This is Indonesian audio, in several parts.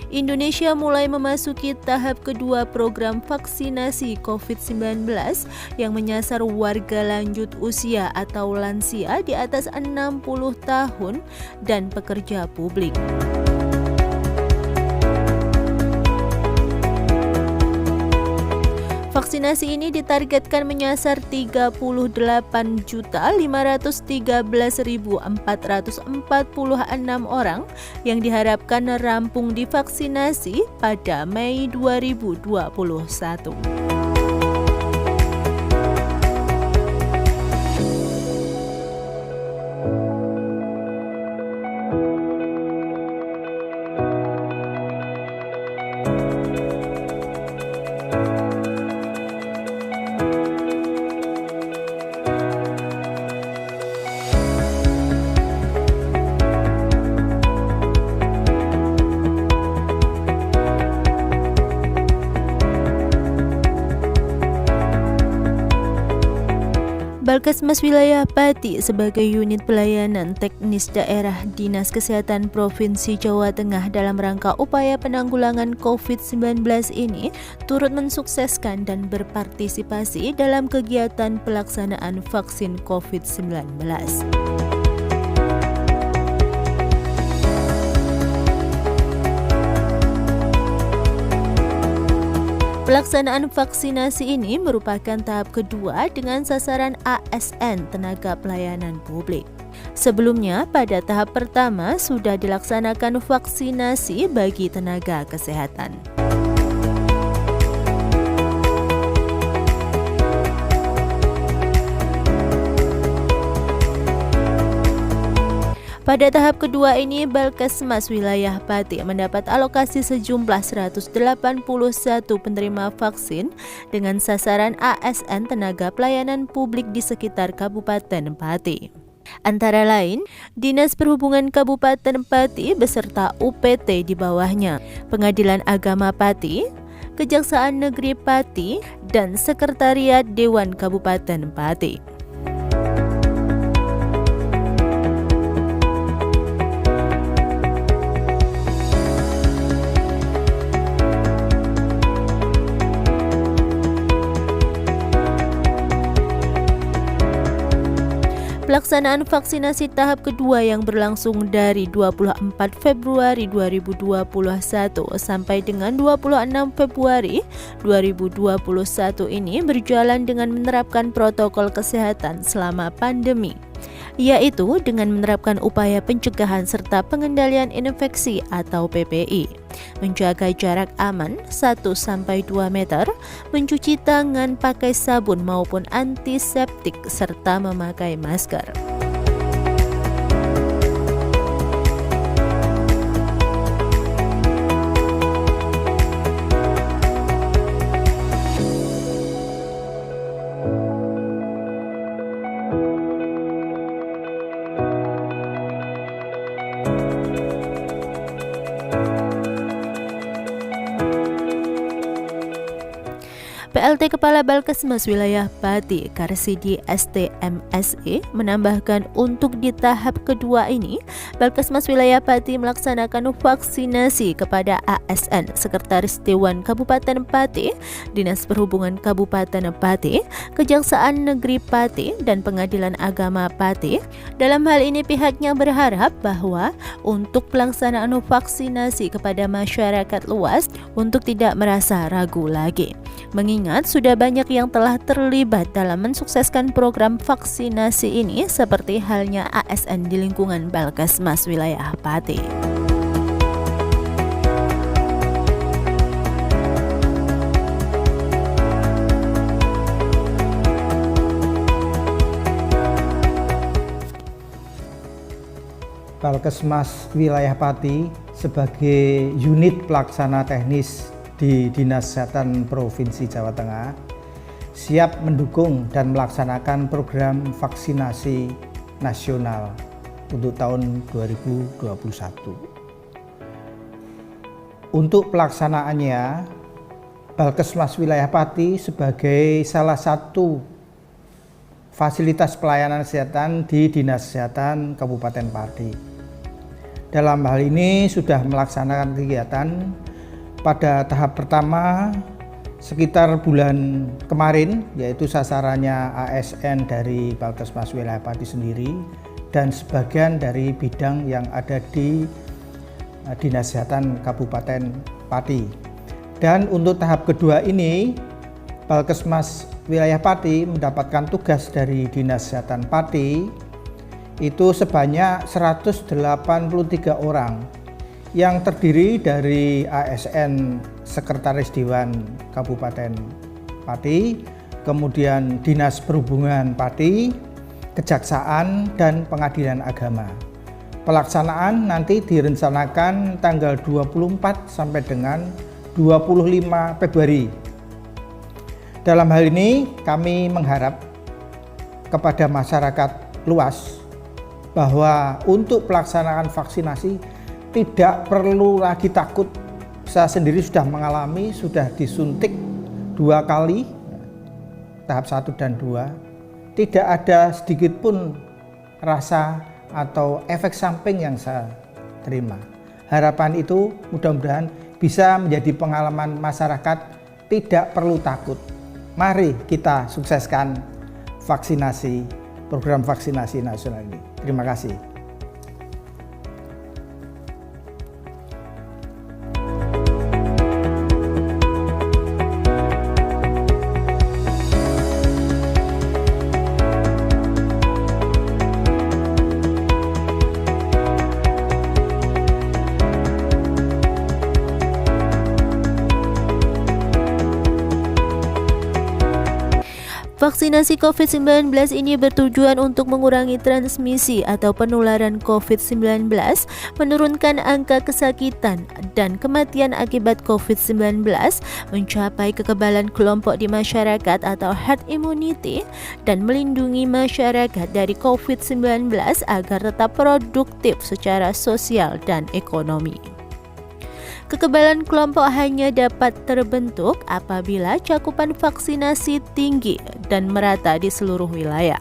Indonesia mulai memasuki tahap kedua program vaksinasi COVID-19 yang menyasar warga lanjut usia atau lansia di atas 60 tahun dan pekerja publik. Vaksinasi ini ditargetkan menyasar 38.513.446 orang yang diharapkan rampung divaksinasi pada Mei 2021. Balkesmas Wilayah Pati sebagai unit pelayanan teknis daerah Dinas Kesehatan Provinsi Jawa Tengah dalam rangka upaya penanggulangan COVID-19 ini turut mensukseskan dan berpartisipasi dalam kegiatan pelaksanaan vaksin COVID-19. Pelaksanaan vaksinasi ini merupakan tahap kedua dengan sasaran ASN tenaga pelayanan publik. Sebelumnya, pada tahap pertama sudah dilaksanakan vaksinasi bagi tenaga kesehatan. Pada tahap kedua ini, Balkesmas Wilayah Pati mendapat alokasi sejumlah 181 penerima vaksin dengan sasaran ASN tenaga pelayanan publik di sekitar Kabupaten Pati. Antara lain, Dinas Perhubungan Kabupaten Pati beserta UPT di bawahnya, Pengadilan Agama Pati, Kejaksaan Negeri Pati, dan Sekretariat Dewan Kabupaten Pati. Pelaksanaan vaksinasi tahap kedua yang berlangsung dari 24 Februari 2021 sampai dengan 26 Februari 2021 ini berjalan dengan menerapkan protokol kesehatan selama pandemi, yaitu dengan menerapkan upaya pencegahan serta pengendalian infeksi atau PPI, menjaga jarak aman 1-2 meter, mencuci tangan pakai sabun maupun antiseptik, serta memakai masker. PLT Kepala Balkesmas Wilayah Pati, Karsidi STMSE, menambahkan untuk di tahap kedua ini, Balkesmas Wilayah Pati melaksanakan vaksinasi kepada ASN, Sekretaris Dewan Kabupaten Pati, Dinas Perhubungan Kabupaten Pati, Kejaksaan Negeri Pati, dan Pengadilan Agama Pati. Dalam hal ini pihaknya berharap bahwa untuk pelaksanaan vaksinasi kepada masyarakat luas untuk tidak merasa ragu lagi, mengingat sudah banyak yang telah terlibat dalam mensukseskan program vaksinasi ini seperti halnya ASN di lingkungan Balkesmas Wilayah Pati. Balkesmas Wilayah Pati sebagai unit pelaksana teknis di Dinas Kesehatan Provinsi Jawa Tengah siap mendukung dan melaksanakan program vaksinasi nasional untuk tahun 2021. Untuk pelaksanaannya, Balkesmas Wilayah Pati sebagai salah satu fasilitas pelayanan kesehatan di Dinas Kesehatan Kabupaten Pati Dalam hal ini sudah melaksanakan kegiatan pada tahap pertama sekitar bulan kemarin, yaitu sasarannya ASN dari Balkesmas Wilayah Pati sendiri dan sebagian dari bidang yang ada di Dinas Kesehatan Kabupaten Pati. Dan untuk tahap kedua ini, Balkesmas Wilayah Pati mendapatkan tugas dari Dinas Kesehatan Pati itu sebanyak 183 orang yang terdiri dari ASN Sekretaris Dewan Kabupaten Pati, kemudian Dinas Perhubungan Pati, Kejaksaan, dan Pengadilan Agama. Pelaksanaan nanti direncanakan tanggal 24 sampai dengan 25 Februari. Dalam hal ini kami mengharap kepada masyarakat luas bahwa untuk pelaksanaan vaksinasi tidak perlu lagi takut. Saya sendiri sudah mengalami, sudah disuntik 2 kali, tahap 1 dan 2. Tidak ada sedikit pun rasa atau efek samping yang saya terima. Harapan itu mudah-mudahan bisa menjadi pengalaman masyarakat, tidak perlu takut. Mari kita sukseskan vaksinasi, program vaksinasi nasional ini. Terima kasih. Vaksinasi COVID-19 ini bertujuan untuk mengurangi transmisi atau penularan COVID-19, menurunkan angka kesakitan dan kematian akibat COVID-19, mencapai kekebalan kelompok di masyarakat atau herd immunity, dan melindungi masyarakat dari COVID-19 agar tetap produktif secara sosial dan ekonomi. Kekebalan kelompok hanya dapat terbentuk apabila cakupan vaksinasi tinggi dan merata di seluruh wilayah.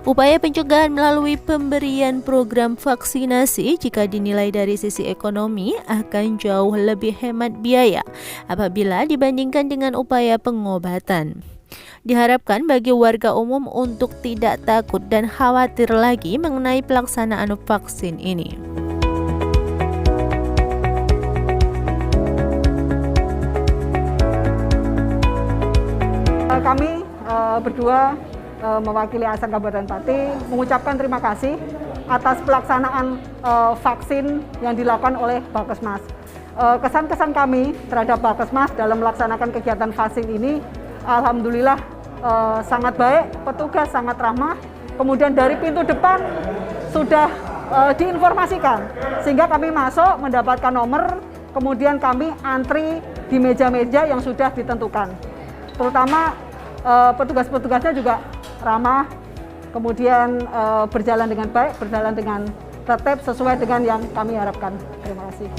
Upaya pencegahan melalui pemberian program vaksinasi jika dinilai dari sisi ekonomi akan jauh lebih hemat biaya apabila dibandingkan dengan upaya pengobatan. Diharapkan bagi warga umum untuk tidak takut dan khawatir lagi mengenai pelaksanaan vaksin ini. Kami berdua mewakili ASN Kabupaten Pati mengucapkan terima kasih atas pelaksanaan vaksin yang dilakukan oleh Balkesmas. Kesan-kesan kami terhadap Balkesmas dalam melaksanakan kegiatan vaksin ini, alhamdulillah sangat baik, petugas sangat ramah. Kemudian dari pintu depan sudah diinformasikan, sehingga kami masuk mendapatkan nomor, kemudian kami antri di meja-meja yang sudah ditentukan. Terutama petugas-petugasnya juga ramah, kemudian berjalan dengan baik, berjalan dengan tertib sesuai dengan yang kami harapkan. Terima kasih.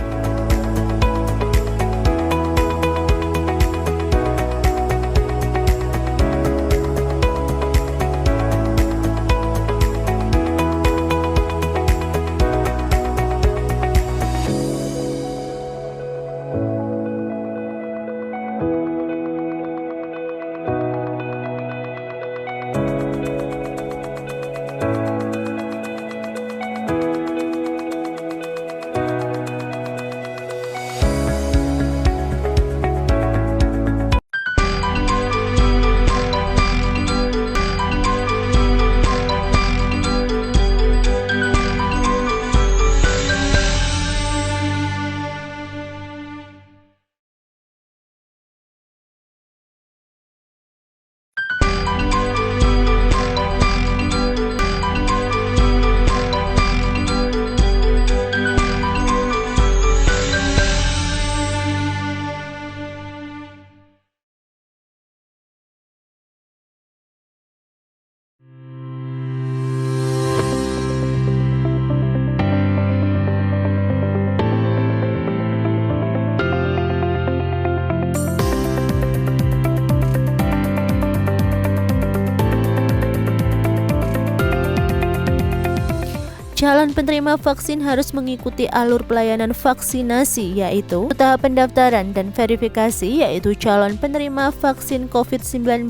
calon penerima vaksin harus mengikuti alur pelayanan vaksinasi, yaitu tahap pendaftaran dan verifikasi, yaitu calon penerima vaksin COVID-19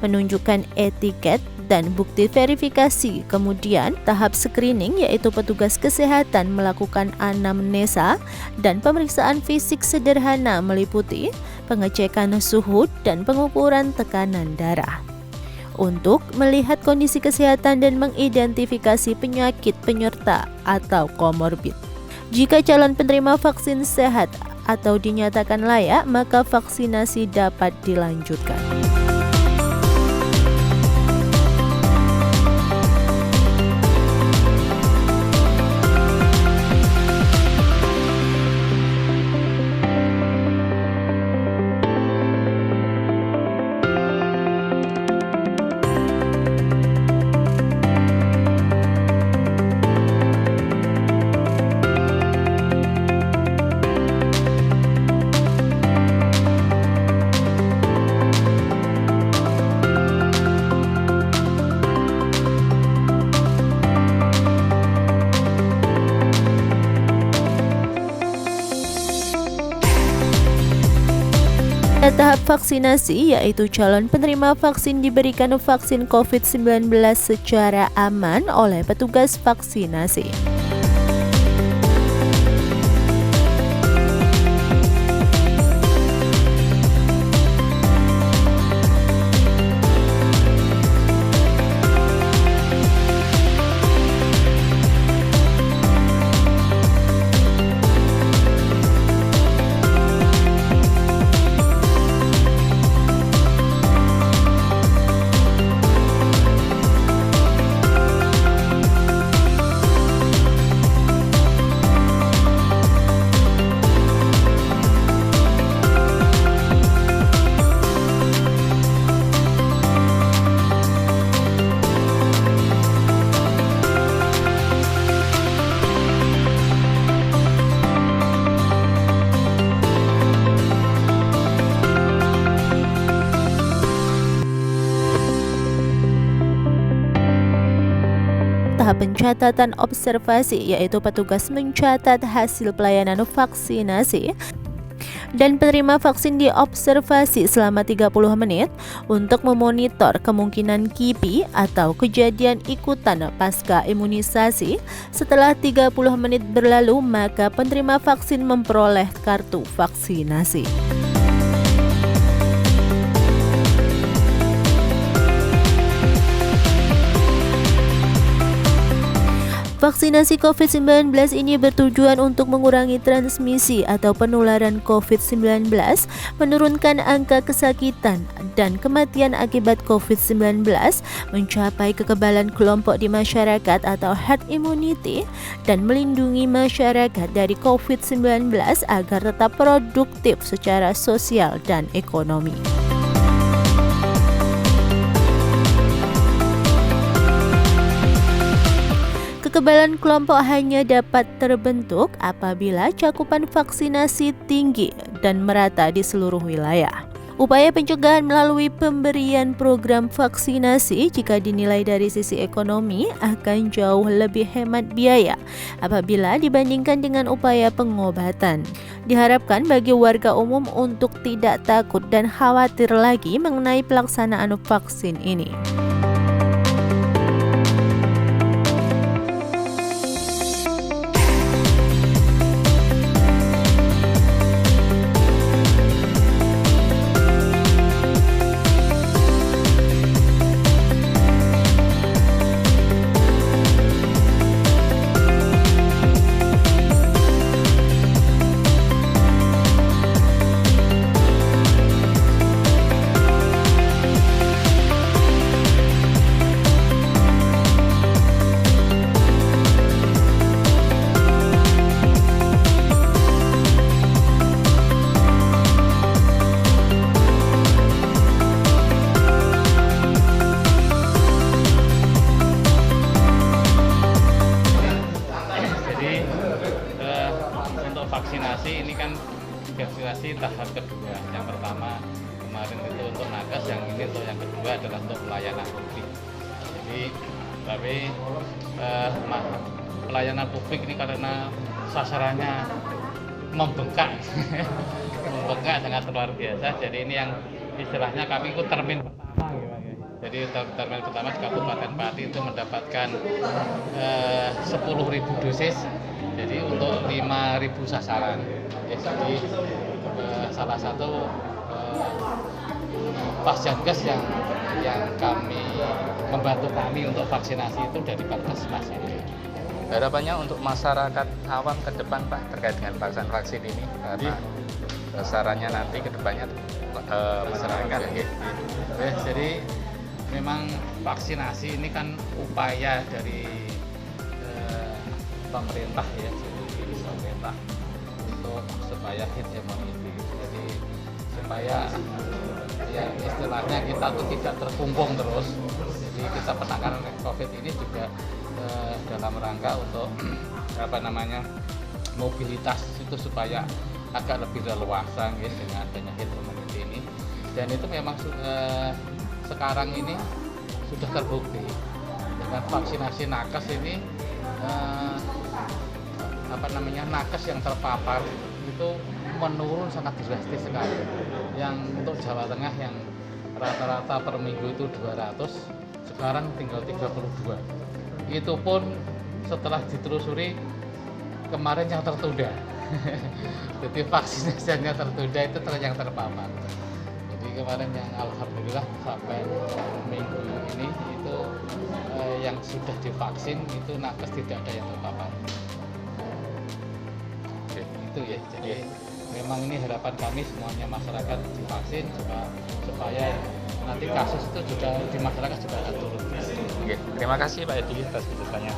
menunjukkan etiket dan bukti verifikasi. Kemudian tahap screening, yaitu petugas kesehatan melakukan anamnesa dan pemeriksaan fisik sederhana meliputi pengecekan suhu dan pengukuran tekanan darah untuk melihat kondisi kesehatan dan mengidentifikasi penyakit penyerta atau komorbid. Jika calon penerima vaksin sehat atau dinyatakan layak, maka vaksinasi dapat dilanjutkan. Tahap vaksinasi, yaitu calon penerima vaksin diberikan vaksin COVID-19 secara aman oleh petugas vaksinasi. Tahap pencatatan observasi, yaitu petugas mencatat hasil pelayanan vaksinasi dan penerima vaksin diobservasi selama 30 menit untuk memonitor kemungkinan KIPI atau kejadian ikutan pasca imunisasi. Setelah 30 menit berlalu, maka penerima vaksin memperoleh kartu vaksinasi. Vaksinasi COVID-19 ini bertujuan untuk mengurangi transmisi atau penularan COVID-19, menurunkan angka kesakitan dan kematian akibat COVID-19, mencapai kekebalan kelompok di masyarakat atau herd immunity, dan melindungi masyarakat dari COVID-19 agar tetap produktif secara sosial dan ekonomi. Kekebalan kelompok hanya dapat terbentuk apabila cakupan vaksinasi tinggi dan merata di seluruh wilayah. Upaya pencegahan melalui pemberian program vaksinasi jika dinilai dari sisi ekonomi akan jauh lebih hemat biaya apabila dibandingkan dengan upaya pengobatan. Diharapkan bagi warga umum untuk tidak takut dan khawatir lagi mengenai pelaksanaan vaksin ini. vaksinasi ini kan vaksinasi tahap kedua. Yang pertama kemarin itu untuk nakes, yang ini untuk yang kedua adalah untuk pelayanan publik. Jadi tapi pelayanan publik ini karena sasarannya membengkak membengkak sangat luar biasa. Jadi ini yang istilahnya kami ikut termin pertama gitu, Pak, ya. Jadi termin pertama di Kabupaten Pati itu mendapatkan 10.000 dosis, jadi untuk 5.000 sasaran ya. Jadi salah satu Pasjankes yang kami membantu kami untuk vaksinasi itu dari Balkesmas ini. Harapannya untuk masyarakat awam ke depan Pak terkait dengan vaksin ini, karena sasarannya nanti ke depannya masyarakat. Jadi memang vaksinasi ini kan upaya dari pemerintah ya, jadi pemerintah untuk supaya herd immunity. Jadi supaya ya istilahnya kita tuh tidak terkungkung terus. Jadi kita penanganan COVID ini juga dalam rangka untuk mobilitas itu supaya agak lebih leluasa gitu, dengan adanya herd immunity ini. Dan itu memang sekarang ini sudah terbukti dengan vaksinasi nakes ini nakes yang terpapar itu menurun sangat drastis sekali. Yang untuk Jawa Tengah yang rata-rata per minggu itu 200, sekarang tinggal 32. Itu pun setelah ditelusuri kemarin yang tertunda. Jadi vaksinasinya tertunda itu yang terpapar. Jadi kemarin yang alhamdulillah sampai minggu ini itu yang sudah divaksin itu nakes tidak ada yang terpapar. Itu ya. Jadi memang ini harapan kami semuanya masyarakat divaksin supaya nanti kasus itu juga di masyarakat juga akan turun. Oke, terima kasih Pak Edi atas penjelasannya.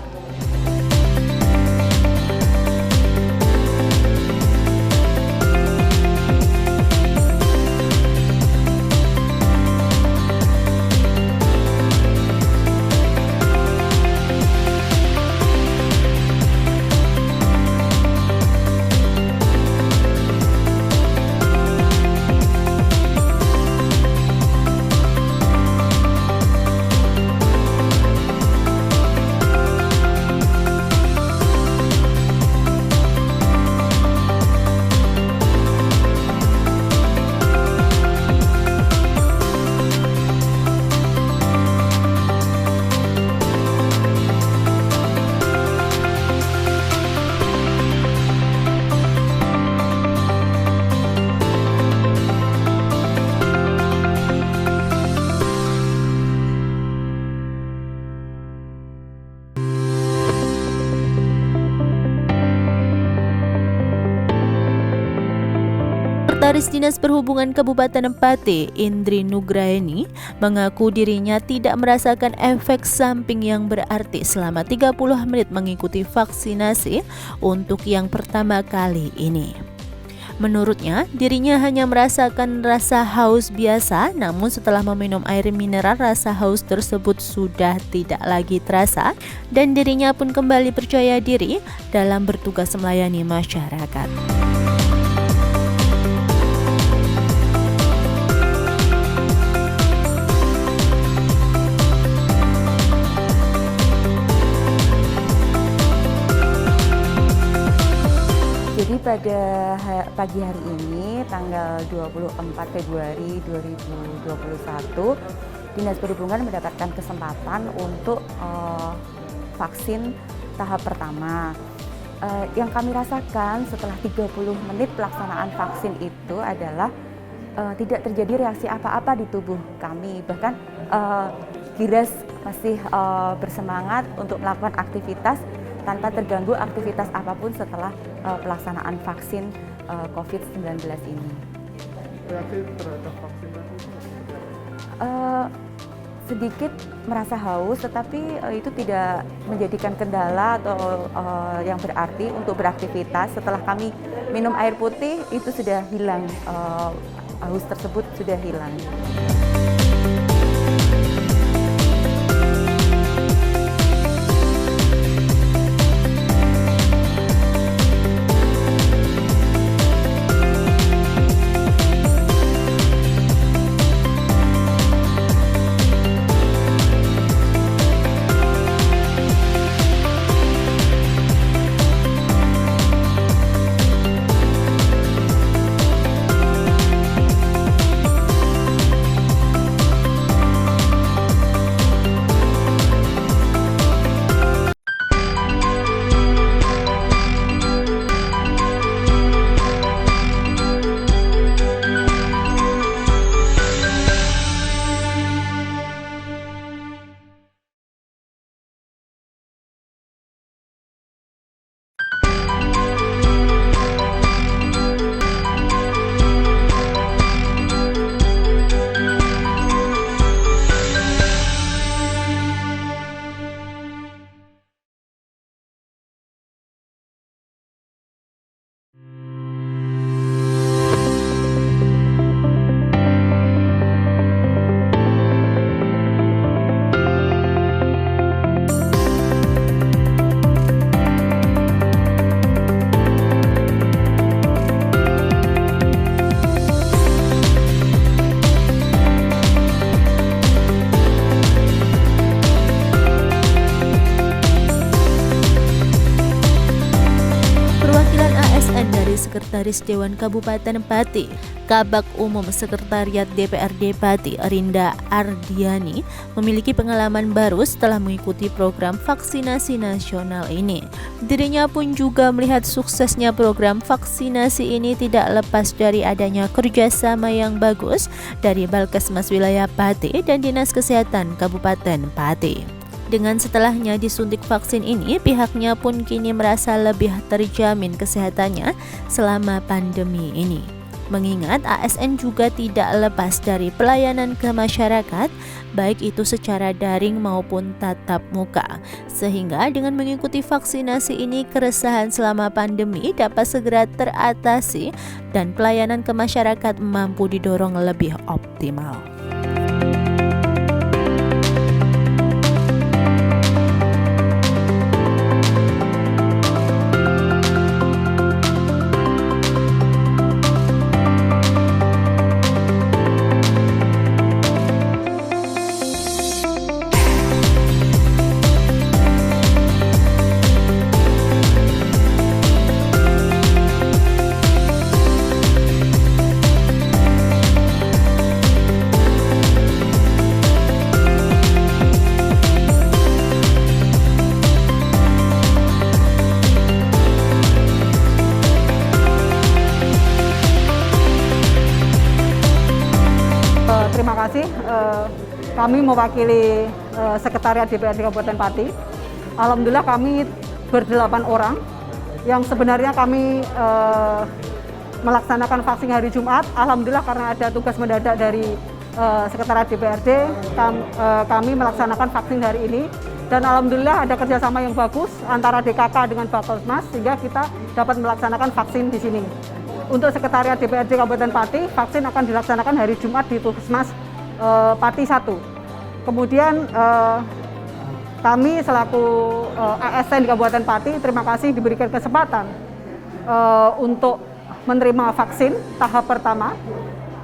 Sekretaris Dinas Perhubungan Kabupaten Pati, Indri Nugraini, mengaku dirinya tidak merasakan efek samping yang berarti selama 30 menit mengikuti vaksinasi untuk yang pertama kali ini. Menurutnya, dirinya hanya merasakan rasa haus biasa, namun setelah meminum air mineral, rasa haus tersebut sudah tidak lagi terasa dan dirinya pun kembali percaya diri dalam bertugas melayani masyarakat. Jadi pada pagi hari ini, tanggal 24 Februari 2021, Dinas Perhubungan mendapatkan kesempatan untuk vaksin tahap pertama. Yang kami rasakan setelah 30 menit pelaksanaan vaksin itu adalah tidak terjadi reaksi apa-apa di tubuh kami. Bahkan Giras masih bersemangat untuk melakukan aktivitas tanpa terganggu aktivitas apapun setelah pelaksanaan vaksin COVID-19 ini. Reaksi terhadap vaksin sedikit merasa haus, tetapi itu tidak menjadikan kendala atau yang berarti untuk beraktivitas. Setelah kami minum air putih, itu sudah hilang, haus tersebut sudah hilang. Sekretaris Dewan Kabupaten Pati, Kabag Umum Sekretariat DPRD Pati, Rinda Ardiani, memiliki pengalaman baru setelah mengikuti program vaksinasi nasional ini. Dirinya pun juga melihat suksesnya program vaksinasi ini tidak lepas dari adanya kerjasama yang bagus dari Balkesmas Wilayah Pati dan Dinas Kesehatan Kabupaten Pati. Dengan setelahnya disuntik vaksin ini, pihaknya pun kini merasa lebih terjamin kesehatannya selama pandemi ini. Mengingat ASN juga tidak lepas dari pelayanan ke masyarakat, baik itu secara daring maupun tatap muka. Sehingga dengan mengikuti vaksinasi ini, keresahan selama pandemi dapat segera teratasi dan pelayanan ke masyarakat mampu didorong lebih optimal. Terima kasih. Kami mewakili Sekretariat DPRD Kabupaten Pati. Alhamdulillah kami ber-8 orang yang sebenarnya kami melaksanakan vaksin hari Jumat. Alhamdulillah karena ada tugas mendadak dari Sekretariat DPRD, kami melaksanakan vaksin hari ini. Dan alhamdulillah ada kerjasama yang bagus antara DKK dengan Balkesmas sehingga kita dapat melaksanakan vaksin di sini. Untuk Sekretariat DPRD Kabupaten Pati, vaksin akan dilaksanakan hari Jumat di Puskesmas Pati 1. Kemudian kami selaku ASN di Kabupaten Pati, terima kasih diberikan kesempatan untuk menerima vaksin tahap pertama.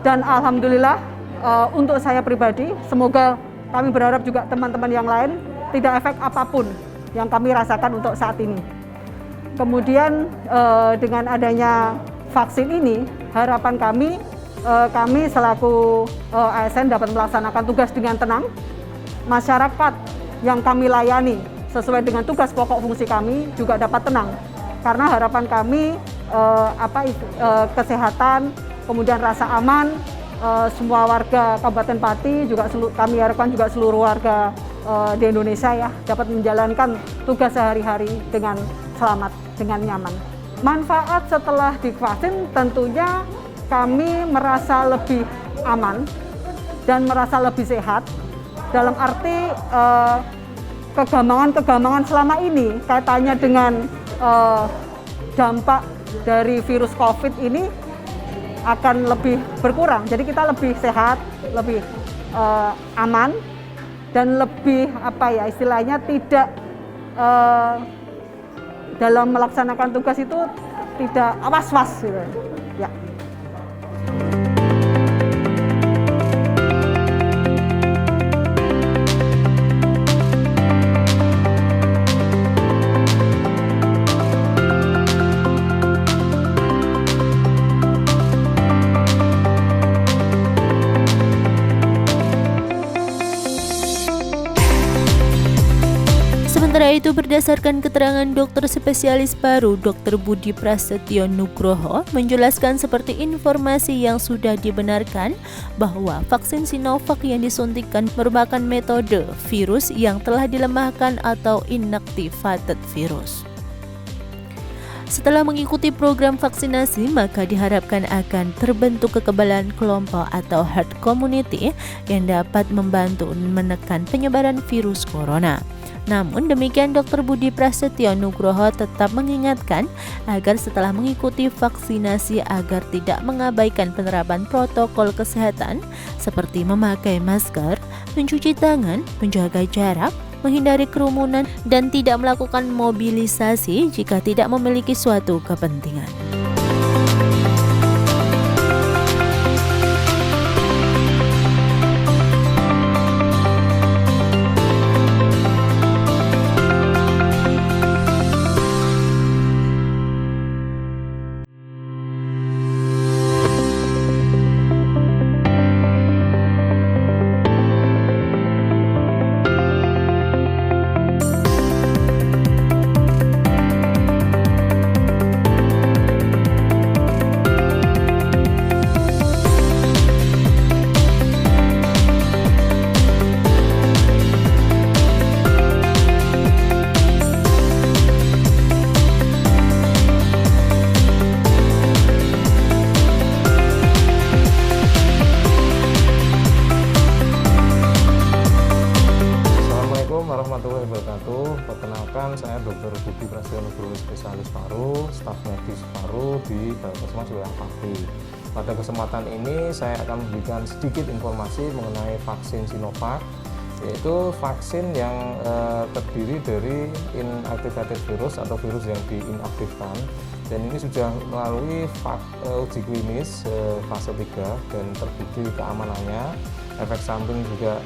Dan alhamdulillah untuk saya pribadi, semoga kami berharap juga teman-teman yang lain tidak efek apapun yang kami rasakan untuk saat ini. Kemudian dengan adanya vaksin ini, harapan kami selaku ASN dapat melaksanakan tugas dengan tenang. Masyarakat yang kami layani sesuai dengan tugas pokok fungsi kami juga dapat tenang. Karena harapan kami kesehatan, kemudian rasa aman, semua warga Kabupaten Pati juga kami harapkan juga seluruh warga di Indonesia ya dapat menjalankan tugas sehari-hari dengan selamat, dengan nyaman. Manfaat setelah divaksin tentunya kami merasa lebih aman dan merasa lebih sehat. Dalam arti kegambangan selama ini kaitannya dengan dampak dari virus COVID ini akan lebih berkurang. Jadi kita lebih sehat, lebih aman dan lebih istilahnya tidak dalam melaksanakan tugas itu tidak was-was gitu. Ya. Sementara itu, berdasarkan keterangan dokter spesialis paru Dr. Budi Prasetyo Nugroho menjelaskan seperti informasi yang sudah dibenarkan bahwa vaksin Sinovac yang disuntikkan merupakan metode virus yang telah dilemahkan atau inactivated virus. Setelah mengikuti program vaksinasi, maka diharapkan akan terbentuk kekebalan kelompok atau herd community yang dapat membantu menekan penyebaran virus corona. Namun demikian, Dr. Budi Prasetyo Nugroho tetap mengingatkan agar setelah mengikuti vaksinasi agar tidak mengabaikan penerapan protokol kesehatan seperti memakai masker, mencuci tangan, menjaga jarak, menghindari kerumunan, dan tidak melakukan mobilisasi jika tidak memiliki suatu kepentingan. spesialis paru, staf medis paru di Balkesmas Wilayah Pati. Pada kesempatan ini saya akan memberikan sedikit informasi mengenai vaksin Sinovac, yaitu vaksin yang terdiri dari inactivated virus atau virus yang diinaktifkan, dan ini sudah melalui uji klinis fase 3 dan terbukti keamanannya, efek samping juga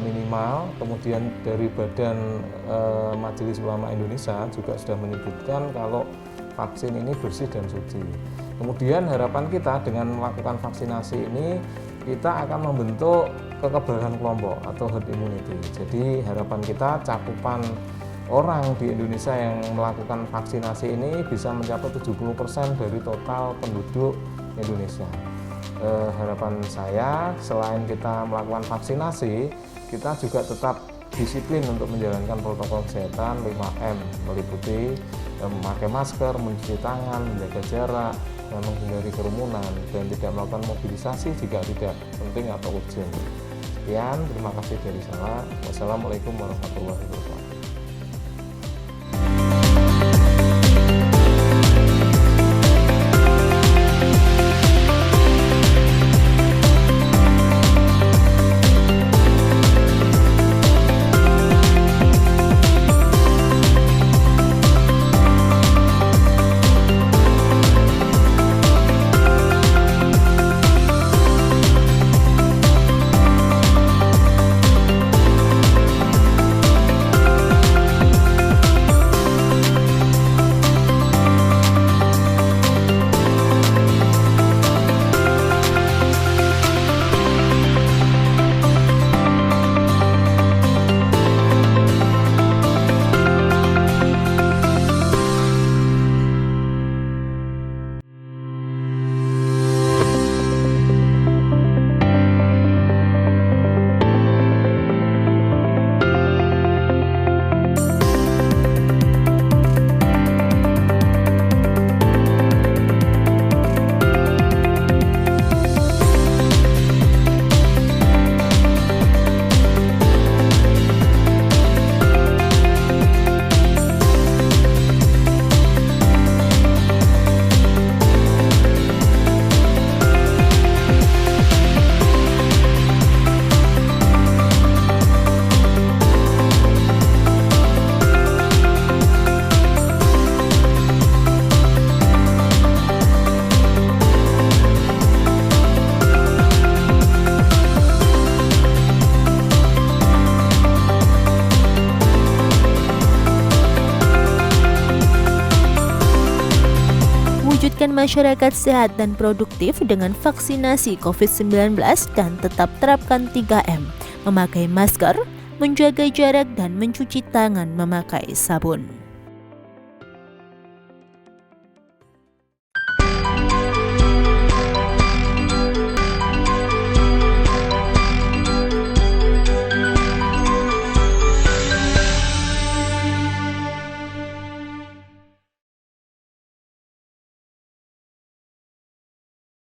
minimal. Kemudian dari Badan Majelis Ulama Indonesia juga sudah menyebutkan kalau vaksin ini bersih dan suci. Kemudian harapan kita dengan melakukan vaksinasi ini, kita akan membentuk kekebalan kelompok atau herd immunity. Jadi harapan kita cakupan orang di Indonesia yang melakukan vaksinasi ini bisa mencapai 70% dari total penduduk Indonesia. Harapan saya, selain kita melakukan vaksinasi, kita juga tetap disiplin untuk menjalankan protokol kesehatan 5M, meliputi memakai masker, mencuci tangan, menjaga jarak, menghindari kerumunan, dan tidak melakukan mobilisasi jika tidak penting atau urgent. Sekian, terima kasih dari saya. Wassalamualaikum warahmatullahi wabarakatuh. Wujudkan masyarakat sehat dan produktif dengan vaksinasi COVID-19 dan tetap terapkan 3M, memakai masker, menjaga jarak dan mencuci tangan memakai sabun.